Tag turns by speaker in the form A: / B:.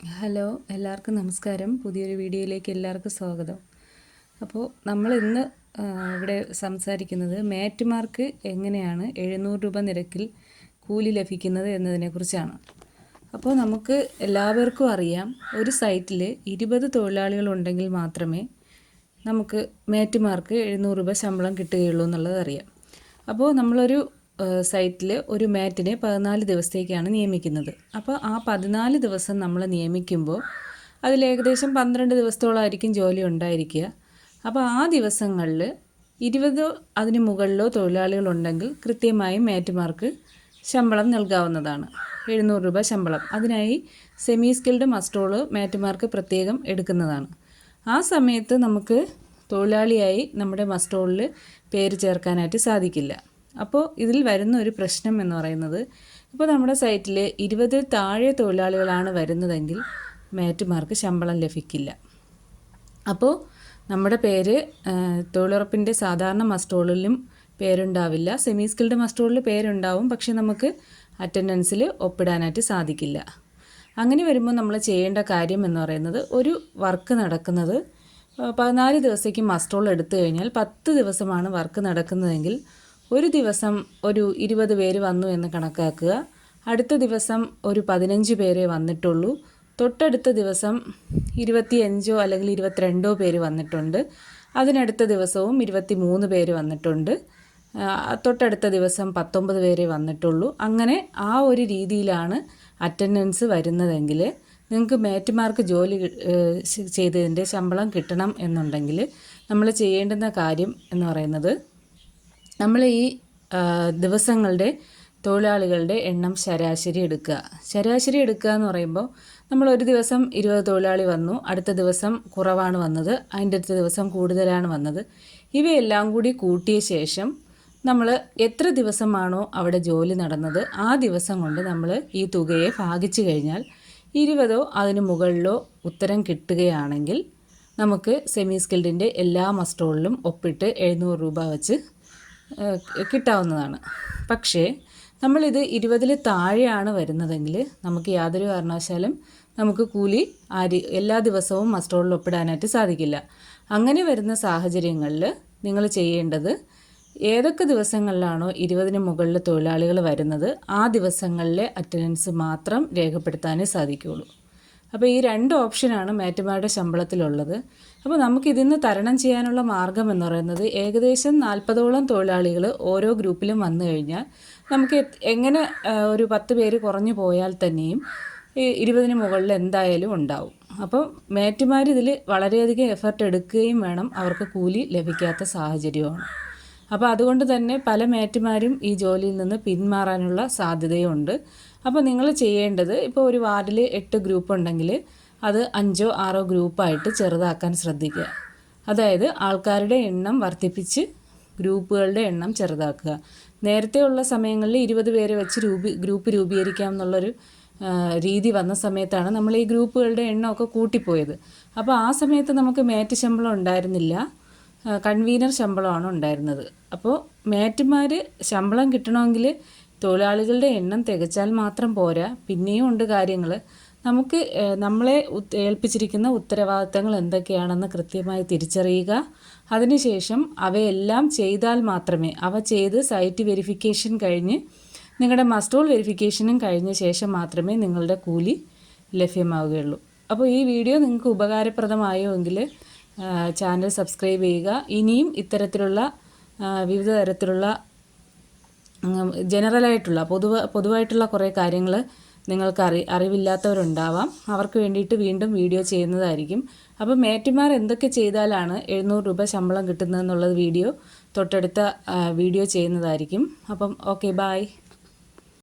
A: Hello, എല്ലാവർക്കും നമസ്കാരം. പുതിയൊരു വീഡിയോയിലേക്ക് എല്ലാവർക്കും സ്വാഗതം. അപ്പോൾ നമ്മൾ ഇന്ന് ഇവിടെ സംസാരിക്കുന്നത് മേറ്റുമാർക്ക് എങ്ങനെയാണ് 700 രൂപ നിരക്കിൽ കൂലി ലഭിക്കുന്നത് എന്നതിനെക്കുറിച്ചാണ്. അപ്പോൾ നമുക്ക് എല്ലാവർക്കും അറിയാം, ഒരു സൈറ്റിൽ 20 തൊഴിലാളികളുണ്ടെങ്കിൽ മാത്രമേ നമുക്ക് മേറ്റുമാർക്ക് 700 രൂപ ശമ്പളം കിട്ടുകയുള്ളൂ എന്നുള്ളത് അറിയാം. അപ്പോൾ നമ്മളൊരു സൈറ്റിൽ ഒരു മാറ്റിനെ 14 ദിവസത്തേക്കാണ് നിയമിക്കുന്നത്. അപ്പോൾ ആ 14 ദിവസം നമ്മൾ നിയമിക്കുമ്പോൾ അതിൽ ഏകദേശം 12 ദിവസത്തോളമായിരിക്കും ജോലി ഉണ്ടായിരിക്കുക. അപ്പോൾ ആ ദിവസങ്ങളിൽ 20 അതിന് മുകളിലോ തൊഴിലാളികളുണ്ടെങ്കിൽ കൃത്യമായും മേറ്റുമാർക്ക് ശമ്പളം നൽകാവുന്നതാണ്. 700 രൂപ ശമ്പളം. അതിനായി സെമി സ്കിൽഡ് മസ്റ്റോൾ മേറ്റുമാർക്ക് പ്രത്യേകം എടുക്കുന്നതാണ്. ആ സമയത്ത് നമുക്ക് തൊഴിലാളിയായി നമ്മുടെ മസ്റ്റോളിൽ പേര് ചേർക്കാനായിട്ട് സാധിക്കില്ല. അപ്പോൾ ഇതിൽ വരുന്ന ഒരു പ്രശ്നം എന്ന് പറയുന്നത്, ഇപ്പോൾ നമ്മുടെ സൈറ്റിൽ 20 താഴെ തൊഴിലാളികളാണ് വരുന്നതെങ്കിൽ മേറ്റുമാർക്ക് ശമ്പളം ലഭിക്കില്ല. അപ്പോൾ നമ്മുടെ പേര് തൊഴിലുറപ്പിൻ്റെ സാധാരണ മസ്റ്റോളിലും പേരുണ്ടാവില്ല, സെമി സ്കിൽഡ് മസ്റ്റോളിൽ പേരുണ്ടാവും, പക്ഷെ നമുക്ക് അറ്റൻഡൻസിൽ ഒപ്പിടാനായിട്ട് സാധിക്കില്ല. അങ്ങനെ വരുമ്പോൾ നമ്മൾ ചെയ്യേണ്ട കാര്യം എന്ന് പറയുന്നത്, ഒരു വർക്ക് നടക്കുന്നത് 14 ദിവസത്തേക്ക് മസ്റ്റോൾ എടുത്തു കഴിഞ്ഞാൽ 10 ദിവസമാണ് വർക്ക് നടക്കുന്നതെങ്കിൽ ഒരു ദിവസം ഒരു 20 പേര് വന്നു എന്ന് കണക്കാക്കുക. അടുത്ത ദിവസം ഒരു 15 പേരെ വന്നിട്ടുള്ളൂ. തൊട്ടടുത്ത ദിവസം 25 അല്ലെങ്കിൽ 22 പേര് വന്നിട്ടുണ്ട്. അതിനടുത്ത ദിവസവും 23 പേര് വന്നിട്ടുണ്ട്. തൊട്ടടുത്ത ദിവസം 19 പേരെ വന്നിട്ടുള്ളൂ. അങ്ങനെ ആ ഒരു രീതിയിലാണ് അറ്റൻഡൻസ് വരുന്നതെങ്കിൽ നിങ്ങൾക്ക് മേറ്റുമാർക്ക് ജോലി ചെയ്തതിൻ്റെ ശമ്പളം കിട്ടണം എന്നുണ്ടെങ്കിൽ നമ്മൾ ചെയ്യേണ്ടുന്ന കാര്യം എന്ന് പറയുന്നത്, നമ്മൾ ഈ ദിവസങ്ങളുടെ തൊഴിലാളികളുടെ എണ്ണം ശരാശരി എടുക്കുക. ശരാശരി എടുക്കുക എന്ന് പറയുമ്പോൾ, നമ്മൾ ഒരു ദിവസം 20 തൊഴിലാളി വന്നു, അടുത്ത ദിവസം കുറവാണ് വന്നത്, അതിൻ്റെ അടുത്ത ദിവസം കൂടുതലാണ് വന്നത്. ഇവയെല്ലാം കൂടി കൂട്ടിയ ശേഷം നമ്മൾ എത്ര ദിവസമാണോ അവിടെ ജോലി നടന്നത് ആ ദിവസം കൊണ്ട് നമ്മൾ ഈ തുകയെ ഭാഗിച്ചു കഴിഞ്ഞാൽ 20 അതിന് മുകളിലോ ഉത്തരം കിട്ടുകയാണെങ്കിൽ നമുക്ക് സെമി സ്കിൽഡിൻ്റെ എല്ലാ മസ്റ്റോളിലും ഒപ്പിട്ട് 700 രൂപ വച്ച് കിട്ടാവുന്നതാണ്. പക്ഷേ നമ്മളിത് 20 താഴെയാണ് വരുന്നതെങ്കിൽ നമുക്ക് യാതൊരു കാരണവശാലും നമുക്ക് കൂലി എല്ലാ ദിവസവും മസ്റ്റോളിൽ ഒപ്പിടാനായിട്ട് സാധിക്കില്ല. അങ്ങനെ വരുന്ന സാഹചര്യങ്ങളിൽ നിങ്ങൾ ചെയ്യേണ്ടത്, ഏതൊക്കെ ദിവസങ്ങളിലാണോ 20 മുകളിൽ തൊഴിലാളികൾ വരുന്നത് ആ ദിവസങ്ങളിലെ അറ്റൻഡൻസ് മാത്രം രേഖപ്പെടുത്താനേ സാധിക്കുകയുള്ളൂ. അപ്പോൾ ഈ 2 ഓപ്ഷനാണ് മേറ്റുമാരുടെ ശമ്പളത്തിലുള്ളത്. അപ്പോൾ നമുക്കിതിൽ നിന്ന് തരണം ചെയ്യാനുള്ള മാർഗം എന്ന് പറയുന്നത്, ഏകദേശം 40ഓളം തൊഴിലാളികൾ ഓരോ ഗ്രൂപ്പിലും വന്നു കഴിഞ്ഞാൽ നമുക്ക് എങ്ങനെ ഒരു 10 പേര് കുറഞ്ഞു പോയാൽ തന്നെയും 20 മുകളിൽ എന്തായാലും ഉണ്ടാവും. അപ്പോൾ മേറ്റുമാർ ഇതിൽ വളരെയധികം എഫർട്ട് എടുക്കുകയും വേണം, അവർക്ക് കൂലി ലഭിക്കാത്ത സാഹചര്യമാണ്. അപ്പോൾ അതുകൊണ്ട് തന്നെ പല മേറ്റുമാരും ഈ ജോലിയിൽ നിന്ന് പിന്മാറാനുള്ള സാധ്യതയുണ്ട്. അപ്പോൾ നിങ്ങൾ ചെയ്യേണ്ടത്, ഇപ്പോൾ ഒരു വാർഡിൽ 8 ഗ്രൂപ്പ് ഉണ്ടെങ്കിൽ അത് 5ഓ 6ഓ ഗ്രൂപ്പായിട്ട് ചെറുതാക്കാൻ ശ്രദ്ധിക്കുക. അതായത് ആൾക്കാരുടെ എണ്ണം വർദ്ധിപ്പിച്ച് ഗ്രൂപ്പുകളുടെ എണ്ണം ചെറുതാക്കുക. നേരത്തെ ഉള്ള സമയങ്ങളിൽ 20 പേരെ വെച്ച് ഗ്രൂപ്പ് രൂപീകരിക്കാം എന്നുള്ളൊരു രീതി വന്ന സമയത്താണ് നമ്മൾ ഈ ഗ്രൂപ്പുകളുടെ എണ്ണമൊക്കെ കൂട്ടിപ്പോയത്. അപ്പോൾ ആ സമയത്ത് നമുക്ക് മേറ്റ് ശമ്പളം ഉണ്ടായിരുന്നില്ല, കൺവീനർ ശമ്പളമാണ് ഉണ്ടായിരുന്നത്. അപ്പോൾ മേറ്റുമാർ ശമ്പളം കിട്ടണമെങ്കിൽ തൊഴിലാളികളുടെ എണ്ണം തികച്ചാൽ മാത്രം പോരാ, പിന്നെയും ഉണ്ട് കാര്യങ്ങൾ. നമുക്ക് നമ്മളെ ഏൽപ്പിച്ചിരിക്കുന്ന ഉത്തരവാദിത്തങ്ങൾ എന്തൊക്കെയാണെന്ന് കൃത്യമായി തിരിച്ചറിയുക. അതിനുശേഷം അവയെല്ലാം ചെയ്താൽ മാത്രമേ, അവ ചെയ്ത് സൈറ്റ് വെരിഫിക്കേഷൻ കഴിഞ്ഞ് നിങ്ങളുടെ മസ്റ്റോൾ വെരിഫിക്കേഷനും കഴിഞ്ഞ ശേഷം മാത്രമേ നിങ്ങളുടെ കൂലി ലഭ്യമാവുകയുള്ളൂ. അപ്പോൾ ഈ വീഡിയോ നിങ്ങൾക്ക് ഉപകാരപ്രദമായോ എങ്കിൽ ചാനൽ സബ്സ്ക്രൈബ് ചെയ്യുക. ഇനിയും ഇത്തരത്തിലുള്ള വിവിധ തരത്തിലുള്ള ജനറലായിട്ടുള്ള പൊതുവായിട്ടുള്ള കുറേ കാര്യങ്ങൾ നിങ്ങൾക്ക് അറിവില്ലാത്തവരുണ്ടാവാം, അവർക്ക് വേണ്ടിയിട്ട് വീണ്ടും വീഡിയോ ചെയ്യുന്നതായിരിക്കും. അപ്പോൾ മേറ്റുമാർ എന്തൊക്കെ ചെയ്താലാണ് 700 രൂപ ശമ്പളം കിട്ടുന്നതെന്നുള്ളത് വീഡിയോ തൊട്ടടുത്ത വീഡിയോ ചെയ്യുന്നതായിരിക്കും. അപ്പം ഓക്കെ, ബായ്.